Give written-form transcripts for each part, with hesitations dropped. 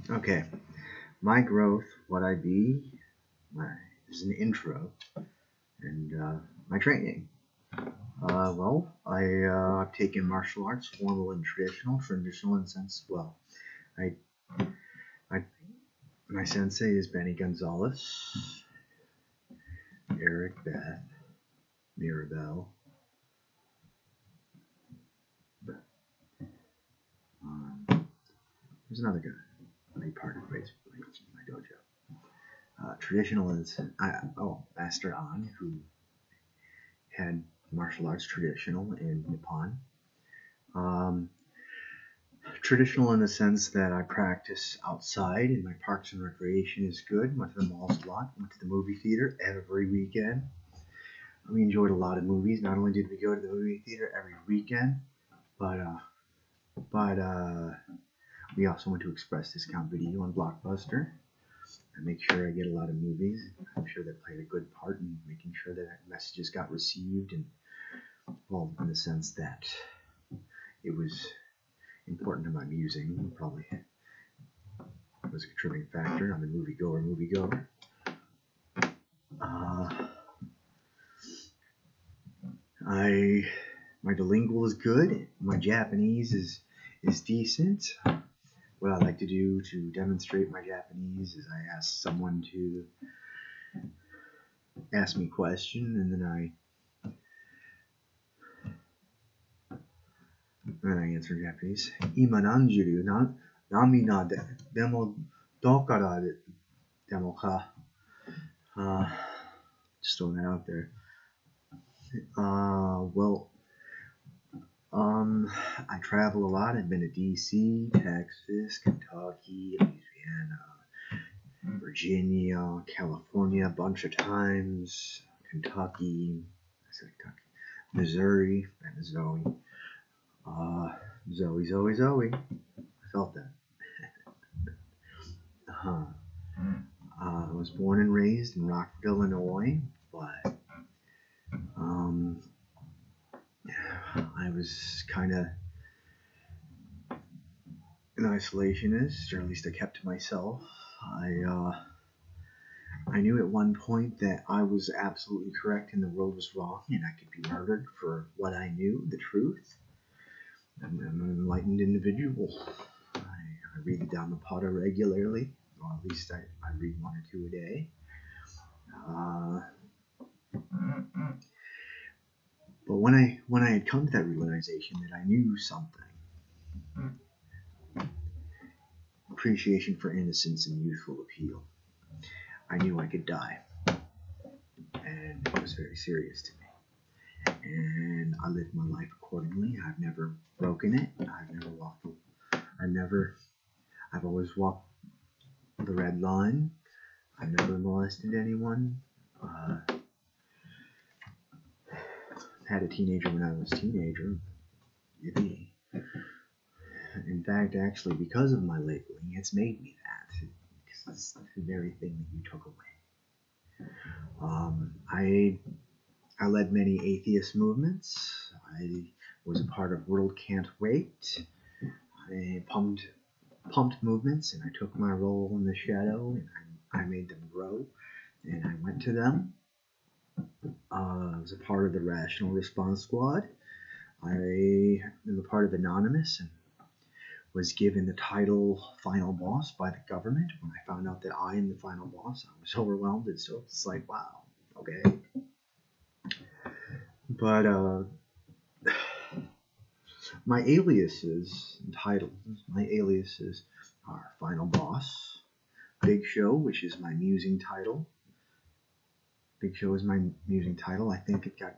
Okay, my growth, what I be, my, is an intro, and my training. I've taken martial arts, formal and traditional in sense. Well, I, I, my sensei is Benny Gonzalez, Eric, Beth, Mirabelle. There's another guy. He parted ways with my dojo. Traditional is Master An, who had martial arts traditional in Nippon. Um, Traditional in the sense that I practice outside and my parks and recreation is good. Went to the malls a lot. Went to the movie theater every weekend. We enjoyed a lot of movies. Not only did we go to the movie theater every weekend, but we also went to Express Discount Video on Blockbuster. I make sure I get a lot of movies. I'm sure that played a good part in making sure that messages got received, and well, in the sense that it was important to my musing. Probably was a contributing factor. I'm a moviegoer. My bilingual is good. My Japanese is decent. What I like to do to demonstrate my Japanese is I ask someone to ask me a question, and then I answer in Japanese. Ima nanjiru nami na demo dokara demo ka. Just throwing that out there. I travel a lot. I've been to DC, Texas, Kentucky, Louisiana, Virginia, California a bunch of times. Kentucky, Missouri, and Zoe. Zoe. I felt that. I was born and raised in Rockford, Illinois, but I was kind of an isolationist, or at least I kept to myself. I knew at one point that I was absolutely correct and the world was wrong, and I could be murdered for what I knew, the truth. I'm an enlightened individual. I read the Dhammapada regularly, or at least I read one or two a day. But when I had come to that realization that I knew something, appreciation for innocence and youthful appeal, I knew I could die, and it was very serious to me. And I lived my life accordingly. I've never broken it. I've always walked the red line. I've never molested anyone. Had a teenager when I was a teenager. Yippee. In fact, actually, because of my labeling, it's made me that. Because it's the very thing that you took away. I led many atheist movements. I was a part of World Can't Wait. I pumped movements, and I took my role in the shadow, and I made them grow, and I went to them. I was a part of the Rational Response Squad. I am a part of Anonymous, and was given the title Final Boss by the government. When I found out that I am the final boss, I was overwhelmed, and so it's like, wow, okay. But my aliases and titles, are Final Boss, Big Show, which is my musing title. Big Show is my musing title. I think it got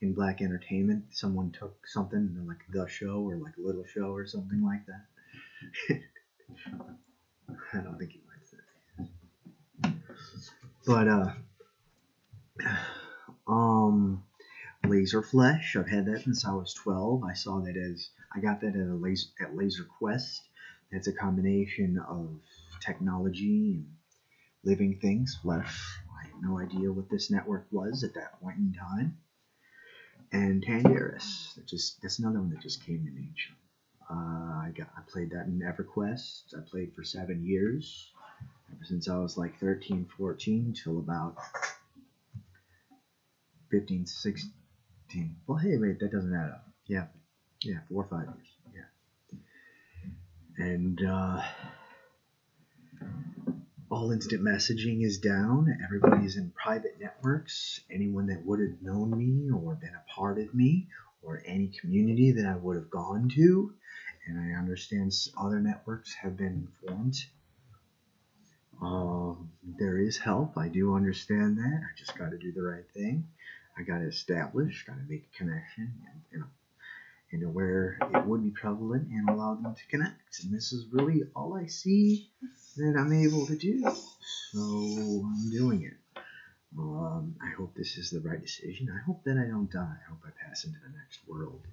in Black Entertainment. Someone took something like The Show or like Little Show or something like that. I don't think he likes that. But Laser Flesh. I've had that since I was 12. I got that at Laser Quest. It's a combination of technology and living things. Flesh. I had no idea what this network was at that point in time. And Tandaris. That's another one that just came to me. I played that in EverQuest. I played for 7 years, ever since I was like 13, 14 till about 15, 16. Well, hey, wait, that doesn't add up. Yeah, 4 or 5 years. Yeah, and all instant messaging is down. Everybody's in private networks. Anyone that would have known me or been a part of me or any community that I would have gone to, and I understand other networks have been formed. There is help. I do understand that. I just got to do the right thing. I got to establish, got to make a connection into where it would be prevalent and allow them to connect. And this is really all I see that I'm able to do. So I'm doing it. I hope this is the right decision. I hope that I don't die. I hope I pass into the next world.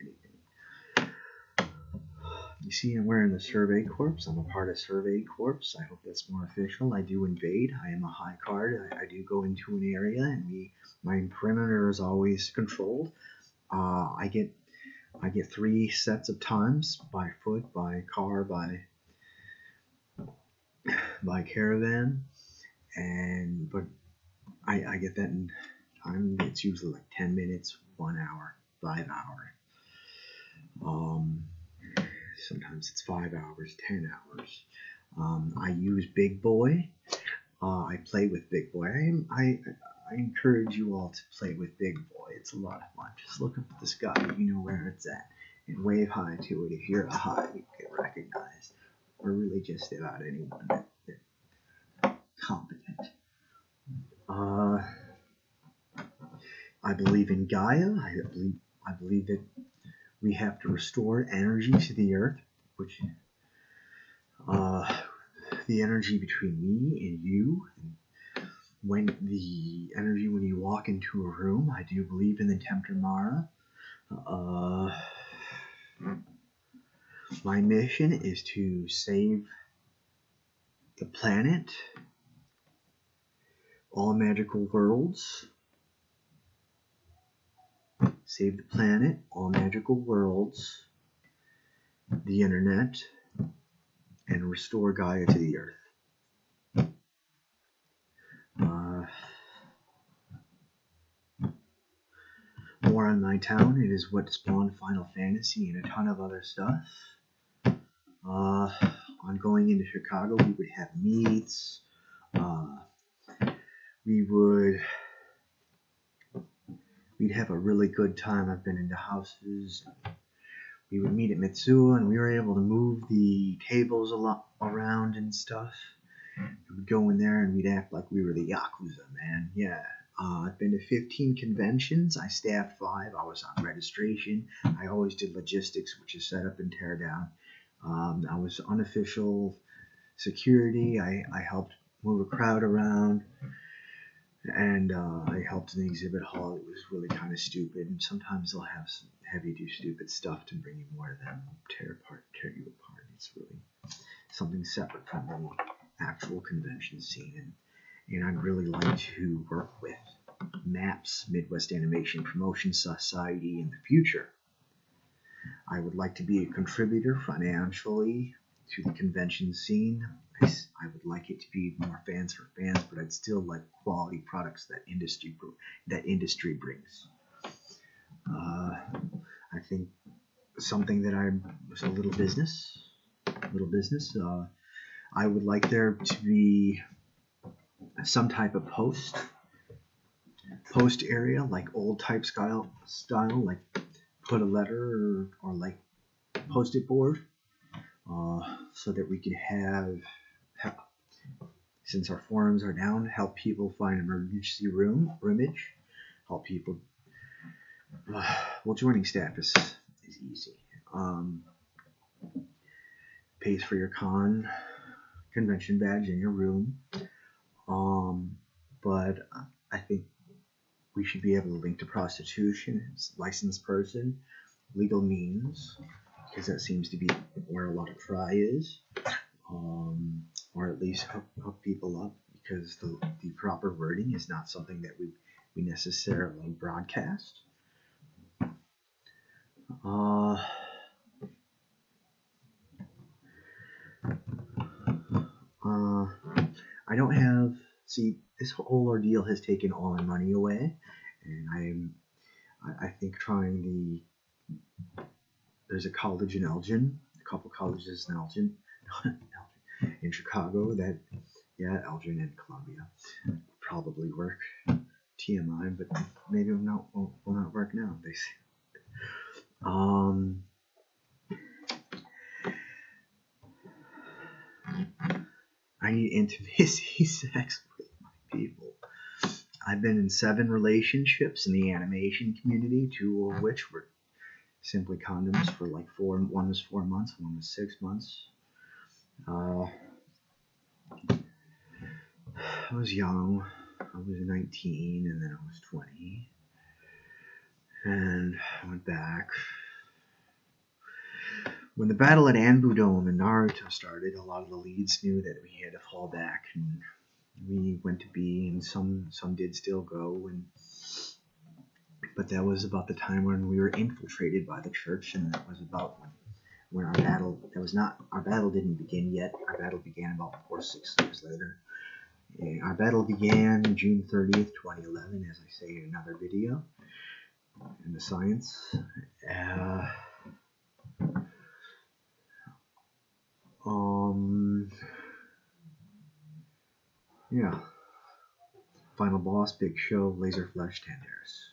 Anything. You see, I'm wearing the Survey Corps. I'm a part of Survey Corps. I hope that's more official. I do invade. I am a high card. I do go into an area, and my perimeter is always controlled. I get 3 sets of times by foot, by car, by caravan, but I get that in time. It's usually like 10 minutes, 1 hour, 5 hours. Sometimes it's 5 hours, 10 hours. I use Big Boy. I play with Big Boy. I encourage you all to play with Big Boy. It's a lot of fun. Just look up at the sky. You know where it's at. And wave high to it. If you're a high, you get recognized. Or really just about anyone that's competent. I believe in Gaia. I believe that we have to restore energy to the earth, which the energy between me and you. When you walk into a room, I do believe in the Tempter Mara. My mission is to save the planet, all magical worlds. Save the planet, all magical worlds, the internet, and restore Gaia to the earth. More on my town. It is what spawned Final Fantasy and a ton of other stuff. On going into Chicago, we would have meets. We'd have a really good time. I've been into houses. We would meet at Mitsuo, and we were able to move the tables a lot around and stuff. We would go in there, and we'd act like we were the Yakuza, man. Yeah. I've been to 15 conventions. I staffed 5. I was on registration. I always did logistics, which is set up and tear down. I was unofficial security. I helped move a crowd around. And I helped in the exhibit hall. It was really kind of stupid. And sometimes they'll have some heavy-do stupid stuff to bring you more of them, tear you apart. It's really something separate from the actual convention scene. And I'd really like to work with MAPS, Midwest Animation Promotion Society, in the future. I would like to be a contributor financially to the convention scene. I would like it to be more fans for fans, but I'd still like quality products that industry brings. I think something that I was a little business. I would like there to be some type of post area, like old type style, like put a letter or like post-it board, so that we could have, since our forums are down, help people find emergency roomage, help people. Well, joining staff is easy. Pays for your convention badge in your room. But I think we should be able to link to prostitution, licensed person, legal means, because that seems to be where a lot of cry is, or at least hook people up, because the proper wording is not something that we necessarily broadcast. I don't have. See, this whole ordeal has taken all my money away, and I think trying there's a college in Elgin, a couple colleges in Elgin, in Chicago that, yeah, Elgin and Columbia probably work. TMI, but maybe will not work now. They say. I need intimacy sex with my people. I've been in 7 relationships in the animation community, 2 of which were simply condoms for like 4. One was 4 months, one was 6 months. I was young. I was 19, and then I was 20, and I went back. When the battle at Anbu Dome in Naruto started, a lot of the leads knew that we had to fall back, and we went to B, and some did still go, but that was about the time when we were infiltrated by the church, and that was about when our battle. Our battle didn't begin yet. Our battle began about 4 or 6 years later. Our battle began June 30th, 2011, as I say in another video in the science. Yeah. Final boss, Big Show, Laser Flesh, Tandaris.